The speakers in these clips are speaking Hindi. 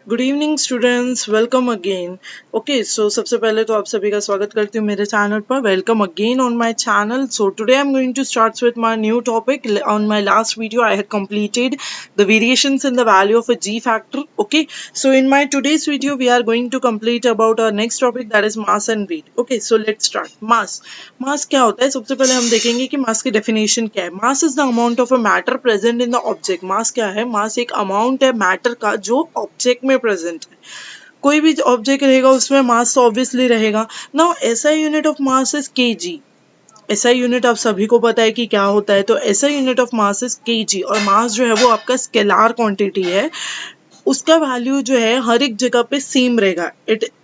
Good evening students, welcome again. Okay, so सबसे पहले तो आप सभी का स्वागत करती हूँ मेरे चैनल पर। Welcome again on my channel. So today I am going to start with my new topic. On my last video I had completed the variations in the value of a g factor. Okay, so in my today's video we are going to complete about our next topic, that is mass and weight. Okay, so let's start. मास क्या होता है? सबसे पहले हम देखेंगे कि मास की डेफिनेशन क्या है। Mass is the amount of a matter present in the object. Mass क्या है? मास एक अमाउंट है मैटर का जो ऑब्जेक्ट में प्रेजेंट है। कोई भी ऑब्जेक्ट रहेगा उसमें मास तो ऑब्वियसली रहेगा। Now SI unit of mass is KG. SI unit आप सभी को पता है कि क्या होता है, तो SI unit of mass is KG. और मास जो है वो आपका स्केलार क्वांटिटी है। उसका वैल्यू जो है हर एक जगह पे सेम रहेगा।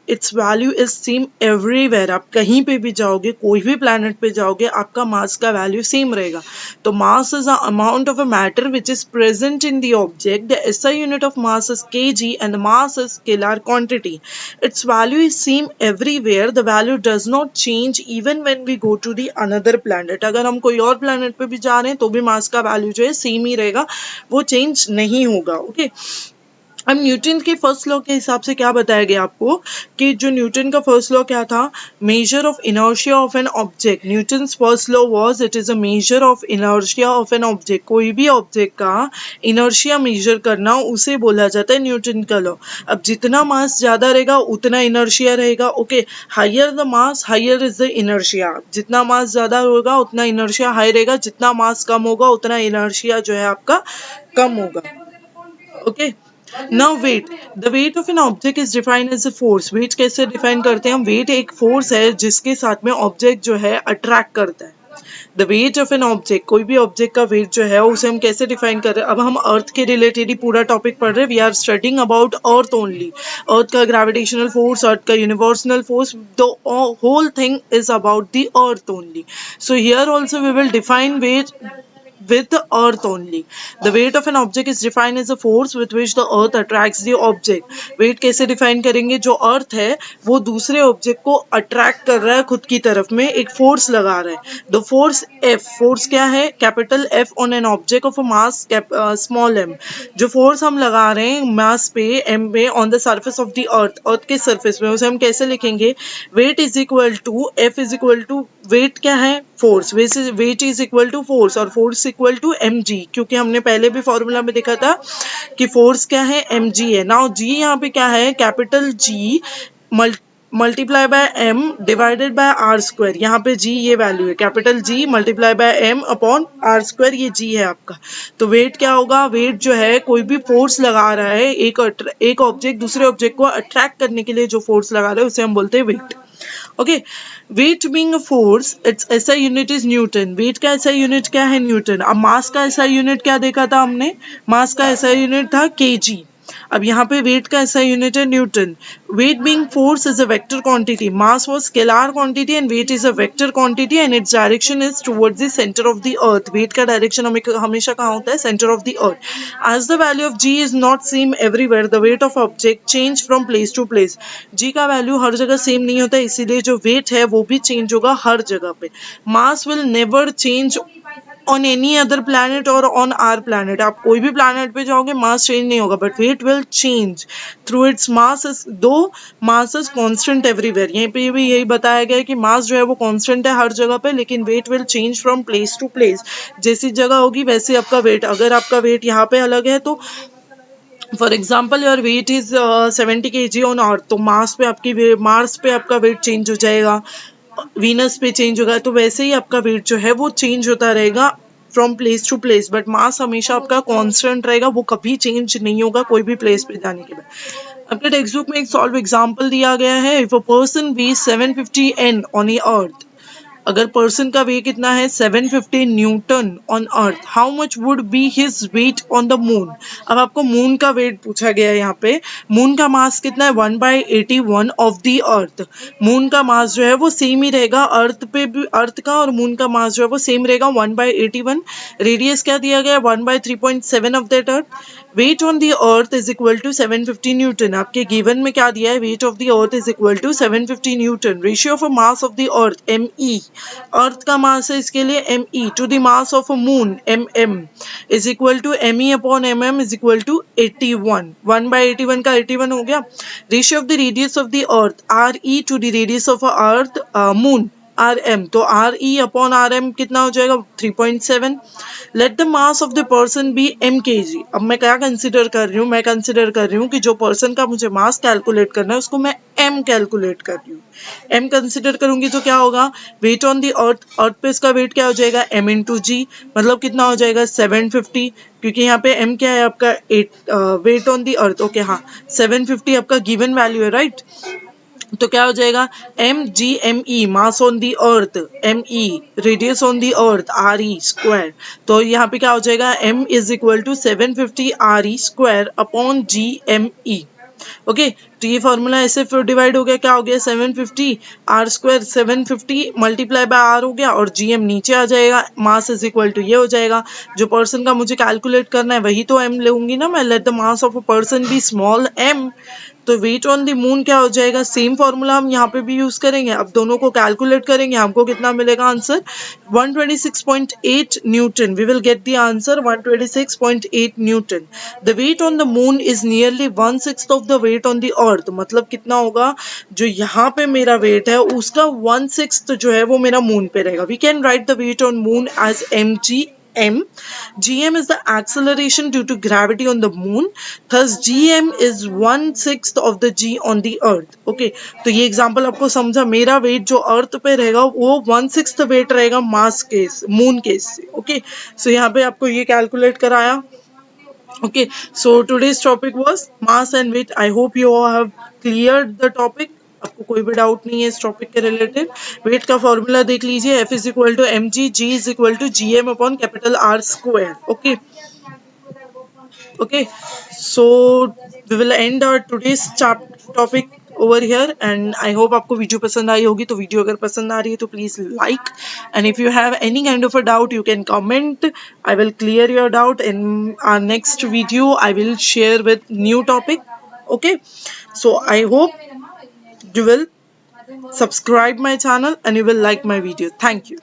It's value is same everywhere. आप कहीं पे भी जाओगे, कोई भी प्लैनेट पे जाओगे, आपका मास का वैल्यू सेम रहेगा। तो mass is the amount of a matter which is present in the object. The SI unit of mass is kg and mass is scalar quantity. Its value is same everywhere. The value does not change even when we go to the another planet. अगर हम कोई और प्लैनेट पे भी जा रहे हैं तो भी मास का वैल्यू जो है सेम ही रहेगा, वो चेंज नहीं होगा। ओके, अब न्यूटन के फर्स्ट लॉ के हिसाब से क्या बताया गया आपको कि जो न्यूटन का फर्स्ट लॉ क्या था? Measure of inertia of an object. Newton's first law was it is a measure of inertia of an object. कोई भी ऑब्जेक्ट का इनर्शिया मेजर करना उसे बोला जाता है न्यूटन का लॉ। अब जितना मास ज्यादा रहेगा उतना इनर्शिया रहेगा। Okay, higher the mass higher is the inertia. जितना मास ज्यादा होगा उतना इनर्शिया हाई रहेगा, जितना मास कम होगा उतना इनर्शिया जो है आपका कम होगा। Okay, now weight. The weight of an object is defined as a force. Weight कैसे डिफाइन करते हैं हम? वेट एक फोर्स है जिसके साथ में ऑब्जेक्ट जो है अट्रैक्ट करता है। The weight of an object, कोई भी ऑब्जेक्ट का वेट जो है उसे हम कैसे डिफाइन कर रहे हैं? अब हम अर्थ के रिलेटेड ही पूरा टॉपिक पढ़ रहे हैं। We are studying about earth only. Earth का ग्रेविटेशनल फोर्स, अर्थ का universal force, the whole thing is about the earth only. So here also we will define weight with the earth only. The weight of an object is defined as a force with which the earth attracts the object. weight कैसे डिफाइन करेंगे? जो अर्थ है वो दूसरे ऑब्जेक्ट को अट्रैक्ट कर रहा है खुद की तरफ में, एक फोर्स लगा रहा है। The force F. फोर्स क्या है? Capital F on an object of a mass small m. जो फोर्स हम लगा रहे हैं मास पे एम पे on the surface of the earth, earth के सरफेस में, उसे हम कैसे लिखेंगे? Weight is equal to F is equal to, weight क्या है? Force. Weight is equal to force, और force equal to m g, क्योंकि हमने पहले भी फॉर्मूला में देखा था कि फोर्स क्या है? एम जी है। नाउ जी यहाँ पे क्या है? Capital G multiply by M divided by R square. यहाँ पे जी ये वैल्यू है, capital G multiply by M upon R square, ये जी है आपका। तो वेट क्या होगा? वेट जो है कोई भी फोर्स लगा रहा है, एक ऑब्जेक्ट दूसरे ऑब्जेक्ट को अट्रैक्ट करने के लिए जो फोर्स लगा रहा है उसे हम बोलते हैं weight. Okay, weight being a force, its SI unit is newton. Weight का एसआई यूनिट क्या है? न्यूटन। अब मास का एसआई यूनिट क्या देखा था हमने? मास का एसआई यूनिट था केजी। अब यहाँ पे वेट का ऐसा यूनिट है newton. Weight being force is a vector quantity. Mass was scalar quantity and weight is a vector quantity and its direction is towards the centre of the earth. Weight का डायरेक्शन हमेशा कहाँ होता है? Centre of the earth. As the value of g is not same everywhere, the weight of object change from place to place. G का वैल्यू हर जगह सेम नहीं होता, इसीलिए जो वेट है वो भी चेंज होगा हर जगह पे। Mass will never change on any other planet और ऑन आर प्लैनेट। आप कोई भी प्लैनेट पे जाओगे मास चेंज नहीं होगा, but wait will change through its mass. दो मास इज कांस्टेंट एवरीवेयर। यहीं पे भी यही बताया गया है कि मास जो है वो कांस्टेंट है हर जगह पे, लेकिन weight will change from place to place. जैसी जगह होगी वैसे आपका वेट। अगर आपका वेट यहाँ पे अलग है तो for example your weight is 70 kg on earth, तो मार्स पे आपका वेट चेंज हो जाएगा, वीनस पे चेंज होगा। तो वैसे ही आपका वेट जो है वो चेंज होता रहेगा from place to place, but mass हमेशा आपका कांस्टेंट रहेगा, वो कभी चेंज नहीं होगा कोई भी प्लेस पे जाने के बाद। आपके टेक्स्ट बुक में एक सॉल्व एग्जांपल दिया गया है। If a person weighs 750 N on a earth, अगर पर्सन का वेट कितना है? 750 newton on earth, how much would be his weight on the moon. अब आपको मून का वेट पूछा गया है। यहाँ पे मून का मास कितना है? 1/81 ऑफ द अर्थ। मून का मास जो है वो सेम ही रहेगा, अर्थ पे भी अर्थ का और मून का मास जो है वो सेम रहेगा, 1/81। रेडियस क्या दिया गया है? 1/3.7 of that earth. Weight on the earth is equal to 750 newton. आपके गिवन में क्या दिया है, weight of the earth is equal to 750 newton. Ratio of mass of the earth ME, earth का मास है इसके लिए ME, to the mass of a moon MM is equal to ME upon MM is equal to 81। 1/81 का 81 हो गया। Ratio of the radius of the earth RE to the radius of a earth moon RM, तो RE अपॉन RM कितना हो जाएगा 3.7। Let the mass of the person be mkg। अब मैं क्या कंसिडर कर रही हूँ, मैं कंसिडर कर रही हूँ कि जो पर्सन का मुझे मास कैलकुलेट करना है उसको मैं m कैलकुलेट कर रही हूँ। m कंसिडर करूंगी तो क्या होगा, वेट ऑन द अर्थ, अर्थ पे इसका वेट क्या हो जाएगा m इंटू जी, मतलब कितना हो जाएगा 750, क्योंकि यहाँ पे m क्या है आपका 8 weight on the earth. Okay हाँ, 750 आपका गिवन वैल्यू है राइट। तो क्या हो जाएगा MGME, mass on the earth, ME radius on the earth RE square. तो यहाँ पे क्या हो जाएगा M is equal to 750 RE square upon GME। Okay, तो ये फॉर्मूला ऐसे फिर डिवाइड हो गया, क्या हो गया 750 R square, 750 multiply by R हो गया और GM नीचे आ जाएगा, मास इज इक्वल टू ये हो जाएगा। जो पर्सन का मुझे कैलकुलेट करना है वही तो M लूंगी ना मैं, let the mass of a person be small m। तो वेट ऑन द मून क्या हो जाएगा, सेम फॉर्मूला हम यहाँ पे भी यूज करेंगे। अब दोनों को कैलकुलेट करेंगे, हमको कितना मिलेगा answer 126.8 newton. We will get the answer 126.8 newton. The weight on the moon is nearly 1/6 of the weight on the earth. मतलब कितना होगा, जो यहाँ पे मेरा वेट है उसका 1/6 जो है वो मेरा मून पे रहेगा। We can write the weight on moon as mgm। gm is the acceleration due to gravity on the moon, thus gm is 1/6 of the g on the earth। okay, तो ये एग्जांपल आपको समझा, मेरा वेट जो अर्थ पे रहेगा वो 1/6 वेट रहेगा मास केस मून केस से। ओके, सो यहाँ पे आपको ये कैलकुलेट कराया। okay, so today's topic was mass and weight। I hope you all have cleared the topic। आपको कोई भी डाउट नहीं है इस टॉपिक के रिलेटेड। वेट का फॉर्मूला देख लीजिए, F is equal to mg, g is equal to gm upon capital R square. Okay okay, so we will end our today's topic over here and I hope आपको वीडियो पसंद आई होगी। तो वीडियो अगर पसंद आ रही है तो please like, and if you have any kind of a doubt you can comment. I will clear your doubt in our next video। I will share with new topic। okay, so I hope you will subscribe my channel and you will like my video। thank you।